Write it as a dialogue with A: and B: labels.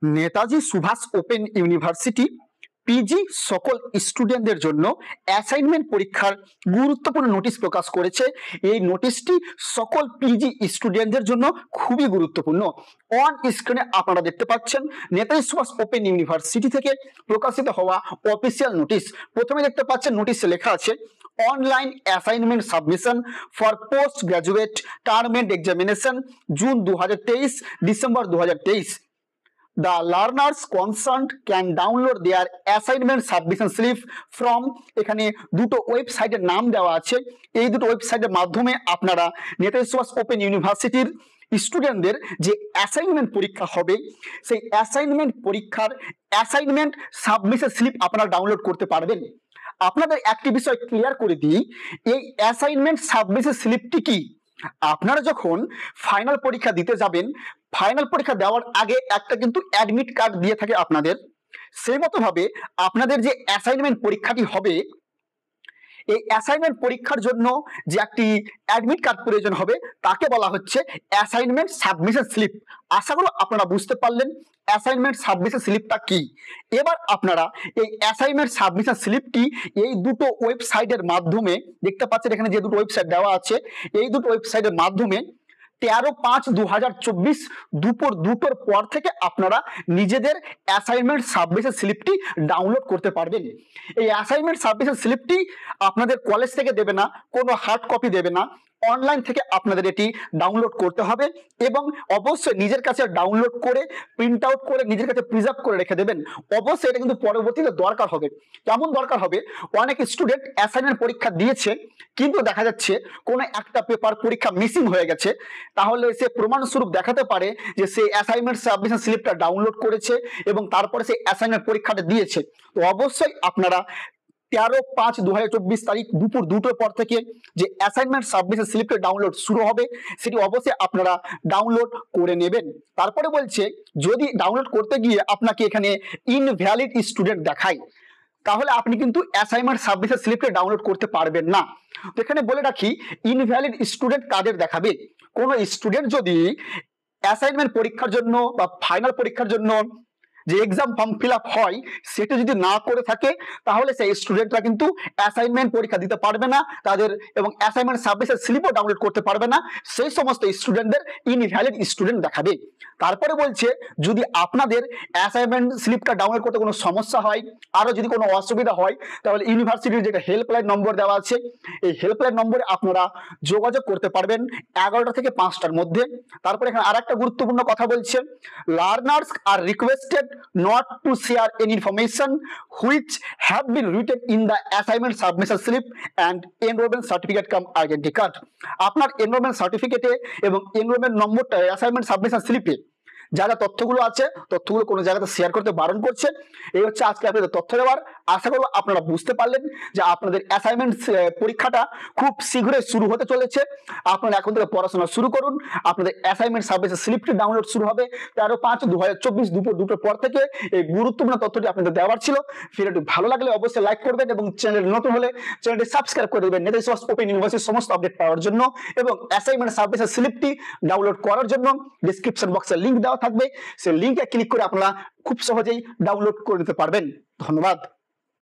A: Netaji Subhas open university PG সকল স্টুডেন্টদের জন্য অ্যাসাইনমেন্ট পরীক্ষার গুরুত্বপূর্ণ নোটিশ প্রকাশ করেছে। এই নোটিশটি সকল পিজি স্টুডেন্টদের জন্য খুবই গুরুত্বপূর্ণ। অন স্ক্রিনে আপনারা দেখতে পাচ্ছেন নেতাজি সুভাষ ওপেন ইউনিভার্সিটি থেকে প্রকাশিত হওয়া অফিসিয়াল নোটিশ। প্রথমে দেখতে পাচ্ছেন নোটিশে লেখা আছে online assignment submission for post graduate term and examination June 2023 December 2023। The learners concerned can download their assignment submission slip from এখানে দুটো ওয়েবসাইটের নাম দেওয়া আছে। এই দুটো ওয়েবসাইটের মাধ্যমে আপনারা নেতাজি সুভাষ ওপেন ইউনিভার্সিটির স্টুডেন্টদের যে অ্যাসাইনমেন্ট পরীক্ষা হবে সেই অ্যাসাইনমেন্ট পরীক্ষার অ্যাসাইনমেন্ট সাবমিশন স্লিপ আপনারা ডাউনলোড করতে পারবেন। আপনাদের একটি বিষয় ক্লিয়ার করে দিই, এই অ্যাসাইনমেন্ট সাবমিশন স্লিপটি কি? আপনারা যখন ফাইনাল পরীক্ষা দিতে যাবেন, ফাইনাল পরীক্ষা দেওয়ার আগে একটা কিন্তু অ্যাডমিট কার্ড দিয়ে থাকে আপনাদের। সেই মতো ভাবে আপনাদের যে অ্যাসাইনমেন্ট পরীক্ষাটি হবে, এই অ্যাসাইনমেন্ট পরীক্ষার জন্য যে একটি অ্যাডমিট কার্ড প্রয়োজন হবে তাকে বলা হচ্ছে অ্যাসাইনমেন্ট সাবমিশন স্লিপ। আশা করি আপনারা বুঝতে পারলেন অ্যাসাইনমেন্ট সাবমিশন স্লিপটা কি। এবার আপনারা এই অ্যাসাইনমেন্ট সাবমিশন স্লিপটি এই দুটো ওয়েবসাইটের মাধ্যমে দেখতে পাচ্ছেন, এখানে যে দুটো ওয়েবসাইট দেওয়া আছে এই দুটো ওয়েবসাইটের মাধ্যমে 13/5/2024 দুপুর 2টোর পর থেকে আপনারা নিজেদের অ্যাসাইনমেন্ট সাবমিশন স্লিপটি ডাউনলোড করতে পারবেন। এই অ্যাসাইনমেন্ট সাবমিশন স্লিপটি আপনাদের কলেজ থেকে দেবে না, কোনো হার্ড কপি দেবে না, অনলাইন থেকে আপনাদের এটি ডাউনলোড করতে হবে এবং অবশ্যই নিজের কাছে ডাউনলোড করে প্রিন্ট আউট করে নিজের কাছে প্রিজার্ভ করে রেখে দেবেন। অবশ্যই এটা কিন্তু পরবর্তীতে দরকার হবে। কেমন দরকার হবে? অনেক স্টুডেন্ট অ্যাসাইনমেন্ট পরীক্ষা দিয়েছে কিন্তু দেখা যাচ্ছে কোনো একটা পেপার পরীক্ষা মিসিং হয়ে গেছে, তাহলে সে প্রমাণস্বরূপ দেখাতে পারে যে সে অ্যাসাইনমেন্ট সাবমিশন স্লিপটা ডাউনলোড করেছে এবং তারপরে সে অ্যাসাইনমেন্ট পরীক্ষাটা দিয়েছে। তো অবশ্যই আপনারা 13/5/2024 তারিখ দুপুর 2টোর পর থেকে যে অ্যাসাইনমেন্ট সাবমিশন স্লিপের ডাউনলোড শুরু হবে সেটি অবশ্যই আপনারা ডাউনলোড করে নেবেন। তারপরে বলছে যদি ডাউনলোড করতে গিয়ে আপনাকে এখানে ইনভ্যালিড স্টুডেন্ট দেখায় তাহলে আপনি কিন্তু অ্যাসাইনমেন্ট সাবমিশন স্লিপকে ডাউনলোড করতে পারবেন না। তো এখানে বলে রাখি ইনভ্যালিড স্টুডেন্ট কাদের দেখাবে? কোনো স্টুডেন্ট যদি অ্যাসাইনমেন্ট পরীক্ষার জন্য বা ফাইনাল পরীক্ষার জন্য যে এক্সাম ফর্ম ফিল আপ হয় সেটা যদি না করে থাকে তাহলে সেই স্টুডেন্টরা কিন্তু অ্যাসাইনমেন্ট পরীক্ষা দিতে পারবে না তাদের, এবং অ্যাসাইনমেন্ট সাবমিশন স্লিপও ডাউনলোড করতে পারবে না। সেই সমস্ত স্টুডেন্টদের ইনভ্যালিড স্টুডেন্ট দেখাবে। তারপরে বলছে যদি আপনাদের অ্যাসাইনমেন্ট স্লিপটা ডাউনলোড করতে কোনো সমস্যা হয়, আরো যদি কোনো অসুবিধা হয়, তাহলে ইউনিভার্সিটির যে হেল্পলাইন নম্বর দেওয়া আছে এই হেল্পলাইন নম্বরে আপনারা যোগাযোগ করতে পারবেন 11টা থেকে 5টার মধ্যে। তারপরে এখানে আরেকটা গুরুত্বপূর্ণ কথা বলছে learners are requested not to share any information which have been written in the assignment submission slip and enrollment certificate cum identity card। আপনার এনরোলমেন্ট সার্টিফিকেটে এবং এনরোলমেন্ট নম্বরটা অ্যাসাইনমেন্ট সাবমিশন স্লিপে যা যা তথ্যগুলো আছে তথ্যগুলো কোনো জায়গাতে শেয়ার করতে বারণ করছে। এই হচ্ছে আজকে আপনাদের তথ্য দেওয়ার। আশা করব আপনারা বুঝতে পারলেন যে আপনাদের অ্যাসাইনমেন্ট পরীক্ষাটা খুব শীঘ্রই শুরু হতে চলেছে। আপনারা এখন থেকে পড়াশোনা শুরু করুন। আপনাদের অ্যাসাইনমেন্ট সাবমিশন স্লিপটি ডাউনলোড শুরু হবে 13/5/2024 দুপুর 2টোর পর থেকে। এই গুরুত্বপূর্ণ তথ্যটি আপনাদের দেওয়ার ছিল। ভিডিওটি ভালো লাগলে অবশ্যই লাইক করবেন এবং চ্যানেল নতুন হলে চ্যানেলটি সাবস্ক্রাইব করে দেবেন নেতাজি সুভাষ ওপেন ইউনিভার্সিটির সমস্ত আপডেট পাওয়ার জন্য। এবং অ্যাসাইনমেন্ট সাবমিশন স্লিপটি ডাউনলোড করার জন্য ডেসক্রিপশন বক্সে লিংক দেওয়া থাকবে, সেই লিংকে ক্লিক করে আপনারা খুব সহজেই ডাউনলোড করে নিতে পারবেন। ধন্যবাদ।